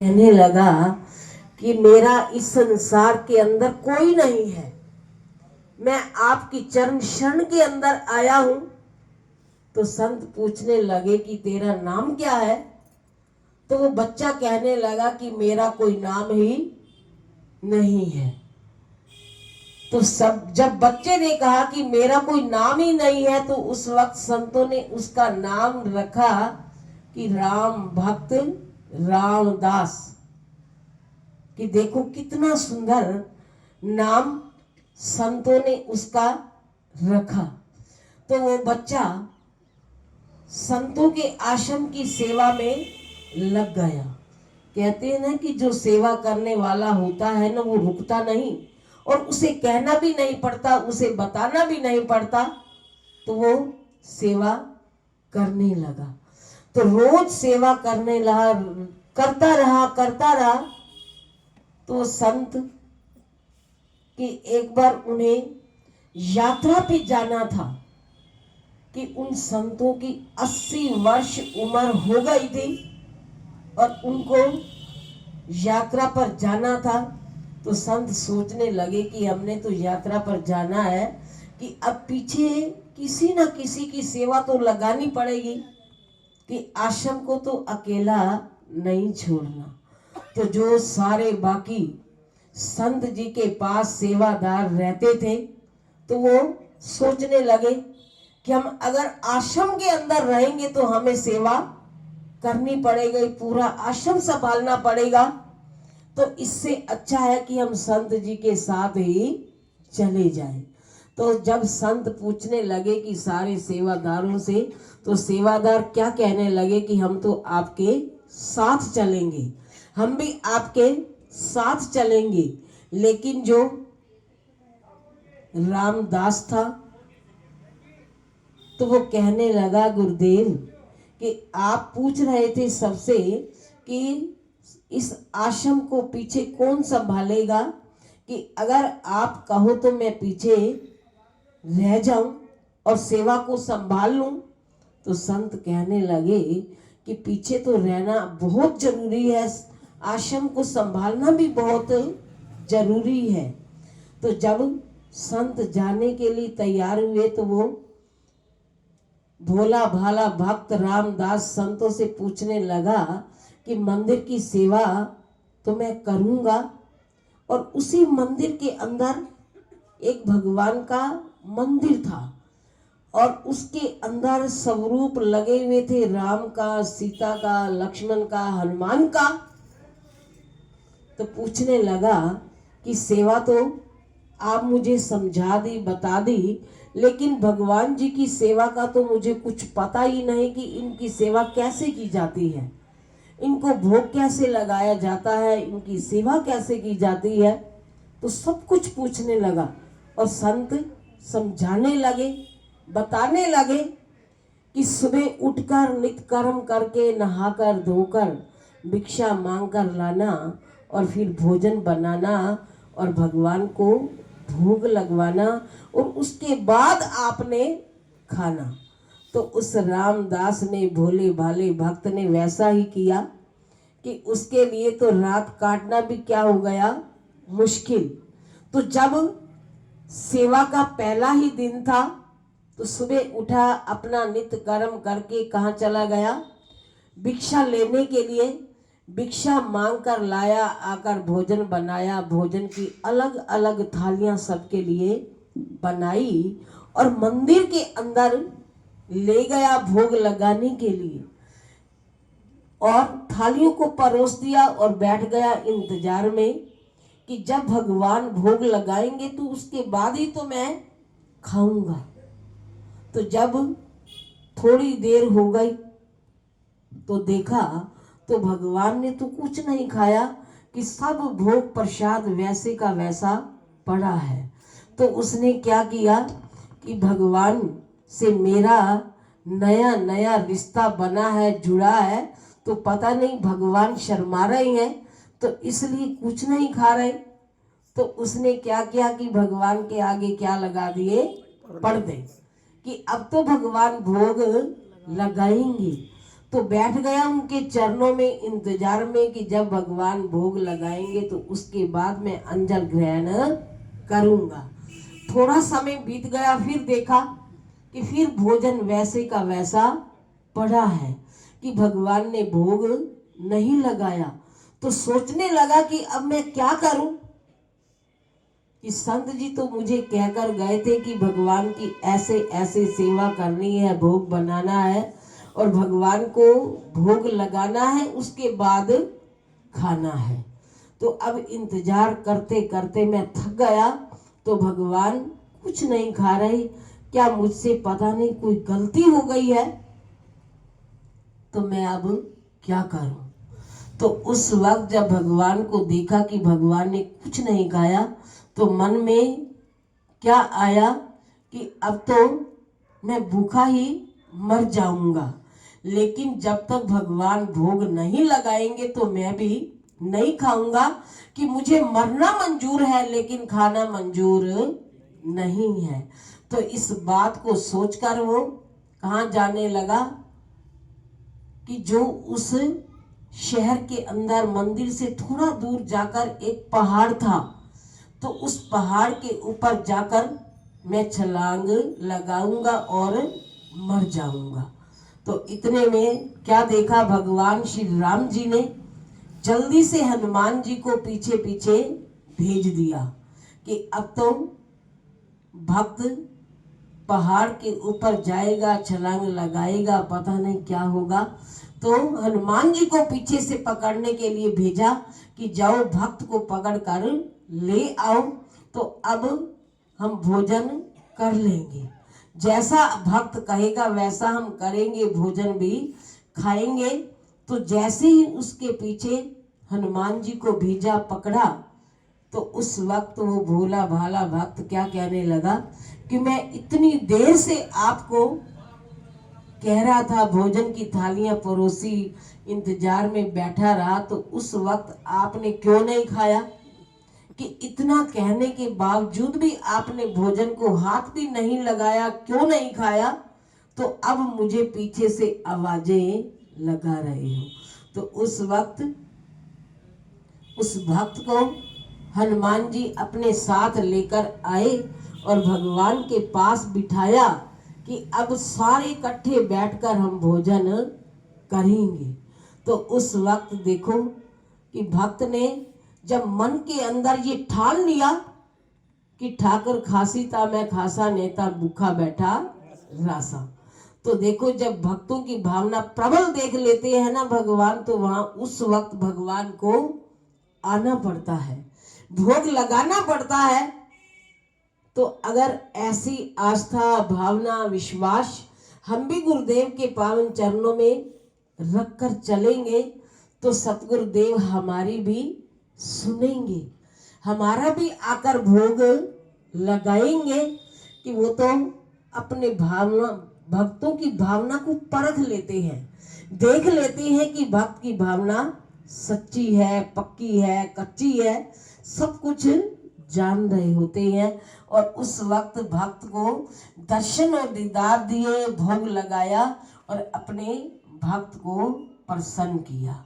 कहने लगा कि मेरा इस संसार के अंदर कोई नहीं है, मैं आपकी चरण शरण के अंदर आया हूं। तो संत पूछने लगे कि तेरा नाम क्या है? तो वो बच्चा कहने लगा कि मेरा कोई नाम ही नहीं है। तो सब जब बच्चे ने कहा कि मेरा कोई नाम ही नहीं है, तो उस वक्त संतों ने उसका नाम रखा कि राम भक्त रामदास। कि देखो कितना सुंदर नाम संतों ने उसका रखा। तो वो बच्चा संतों के आश्रम की सेवा में लग गया। कहते हैं ना कि जो सेवा करने वाला होता है ना, वो रुकता नहीं, और उसे कहना भी नहीं पड़ता, उसे बताना भी नहीं पड़ता, तो वो सेवा करने लगा। तो रोज सेवा करने लगा, करता रहा। तो संत कि एक बार उन्हें यात्रा पे जाना था कि उन संतों की 80 वर्ष उम्र हो गई थी और उनको यात्रा पर जाना था। तो संत सोचने लगे कि हमने तो यात्रा पर जाना है, कि अब पीछे किसी न किसी की सेवा तो लगानी पड़ेगी, कि आश्रम को तो अकेला नहीं छोड़ना। तो जो सारे बाकी संत जी के पास सेवादार रहते थे, तो वो सोचने लगे कि हम अगर आश्रम के अंदर रहेंगे तो हमें सेवा करनी पड़ेगी, पूरा आश्रम संभालना पड़ेगा। तो इससे अच्छा है कि हम संत जी के साथ ही चले जाएं। तो जब संत पूछने लगे कि सारे सेवादारों से, तो सेवादार क्या कहने लगे कि हम तो आपके साथ चलेंगे, हम भी आपके साथ चलेंगे। लेकिन जो रामदास था, तो वो कहने लगा गुरुदेव कि आप पूछ रहे थे सबसे कि इस आश्रम को पीछे कौन संभालेगा, कि अगर आप कहो तो मैं पीछे रह जाऊं और सेवा को संभाल लूं। तो संत कहने लगे कि पीछे तो रहना बहुत जरूरी है, आश्रम को संभालना भी बहुत जरूरी है। तो जब संत जाने के लिए तैयार हुए, तो वो भोला भाला भक्त रामदास संतों से पूछने लगा कि मंदिर की सेवा तो मैं करूंगा, और उसी मंदिर के अंदर एक भगवान का मंदिर था और उसके अंदर स्वरूप लगे हुए थे, राम का, सीता का, लक्ष्मण का, हनुमान का। तो पूछने लगा कि सेवा तो आप मुझे समझा दी, बता दी, लेकिन भगवान जी की सेवा का तो मुझे कुछ पता ही नहीं कि इनकी सेवा कैसे की जाती है, इनको भोग कैसे लगाया जाता है, इनकी सेवा कैसे की जाती है। तो सब कुछ पूछने लगा और संत समझाने लगे, बताने लगे कि सुबह उठकर नित्य कर्म करके, नहाकर धोकर भिक्षा मांग कर लाना और फिर भोजन बनाना और भगवान को भोग लगवाना, और उसके बाद आपने खाना। तो उस रामदास ने, भोले भाले भक्त ने वैसा ही किया कि उसके लिए तो रात काटना भी क्या हो गया, मुश्किल। तो जब सेवा का पहला ही दिन था, तो सुबह उठा, अपना नित्य कर्म करके कहाँ चला गया, भिक्षा लेने के लिए। भिक्षा मांग कर लाया, आकर भोजन बनाया, भोजन की अलग अलग थालियां सबके लिए बनाई और मंदिर के अंदर ले गया भोग लगाने के लिए, और थालियों को परोस दिया और बैठ गया इंतजार में कि जब भगवान भोग लगाएंगे तो उसके बाद ही तो मैं खाऊंगा। तो जब थोड़ी देर हो गई तो देखा तो भगवान ने तो कुछ नहीं खाया, कि सब भोग प्रसाद वैसे का वैसा पड़ा है। तो उसने क्या किया कि भगवान से मेरा नया नया रिश्ता बना है, जुड़ा है, तो पता नहीं भगवान शर्मा रहे हैं, तो इसलिए कुछ नहीं खा रहे। तो उसने क्या किया कि भगवान के आगे क्या लगा दिए, पर्दे, कि अब तो भगवान भोग लगाएंगे। तो बैठ गया उनके चरणों में इंतजार में कि जब भगवान भोग लगाएंगे तो उसके बाद मैं अंजल ग्रहण करूंगा। थोड़ा समय बीत गया, फिर देखा कि फिर भोजन वैसे का वैसा पड़ा है कि भगवान ने भोग नहीं लगाया। तो सोचने लगा कि अब मैं क्या करूं, कि संत जी तो मुझे कहकर गए थे कि भगवान की ऐसे ऐसे सेवा करनी है, भोग बनाना है और भगवान को भोग लगाना है, उसके बाद खाना है। तो अब इंतजार करते करते मैं थक गया। तो भगवान कुछ नहीं खा रहे, क्या मुझसे पता नहीं कोई गलती हो गई है, तो मैं अब क्या करूं। तो उस वक्त जब भगवान को देखा कि भगवान ने कुछ नहीं खाया, तो मन में क्या आया कि अब तो मैं भूखा ही मर जाऊंगा, लेकिन जब तक भगवान भोग नहीं लगाएंगे तो मैं भी नहीं खाऊंगा, कि मुझे मरना मंजूर है लेकिन खाना मंजूर नहीं है। तो इस बात को सोचकर वो कहाँ जाने लगा, कि जो उस शहर के अंदर मंदिर से थोड़ा दूर जाकर एक पहाड़ था, तो उस पहाड़ के ऊपर जाकर मैं छलांग लगाऊंगा और मर जाऊंगा। तो इतने में क्या देखा, भगवान श्री राम जी ने जल्दी से हनुमान जी को पीछे पीछे भेज दिया कि अब तो भक्त पहाड़ के ऊपर जाएगा, छलांग लगाएगा, पता नहीं क्या होगा। तो हनुमान जी को पीछे से पकड़ने के लिए भेजा कि जाओ भक्त को पकड़ कर ले आओ, तो अब हम भोजन कर लेंगे। जैसा भक्त कहेगा वैसा हम करेंगे, भोजन भी खाएंगे। तो जैसे ही उसके पीछे हनुमान जी को भेजा, पकड़ा, तो उस वक्त वो भोला भाला भक्त क्या कहने लगा कि मैं इतनी देर से आपको कह रहा था, भोजन की थालियां परोसी, इंतजार में बैठा रहा, तो उस वक्त आपने क्यों नहीं खाया, कि इतना कहने के बावजूद भी आपने भोजन को हाथ भी नहीं लगाया, क्यों नहीं खाया। तो अब मुझे पीछे से आवाजें लगा रहे हो। तो उस वक्त उस भक्त को हनुमान जी अपने साथ लेकर आए और भगवान के पास बिठाया कि अब सारे इकट्ठे बैठकर हम भोजन करेंगे। तो उस वक्त देखो कि भक्त ने जब मन के अंदर ये ठान लिया कि ठाकुर खासी था मैं खासा, नेता भूखा बैठा रासा। तो देखो जब भक्तों की भावना प्रबल देख लेते हैं ना भगवान, तो वहां उस वक्त भगवान को आना पड़ता है, भोग लगाना पड़ता है। तो अगर ऐसी आस्था, भावना, विश्वास हम भी गुरुदेव के पावन चरणों में रखकर चलेंगे, तो सतगुरुदेव हमारी भी सुनेंगे, हमारा भी आकर भोग लगाएंगे। कि वो तो अपने भावना, भक्तों की भावना को परख लेते हैं, देख लेते हैं कि भक्त की भावना सच्ची है, पक्की है, कच्ची है, सब कुछ जान रहे होते हैं। और उस वक्त भक्त को दर्शन और दीदार दिए, भोग लगाया और अपने भक्त को प्रसन्न किया।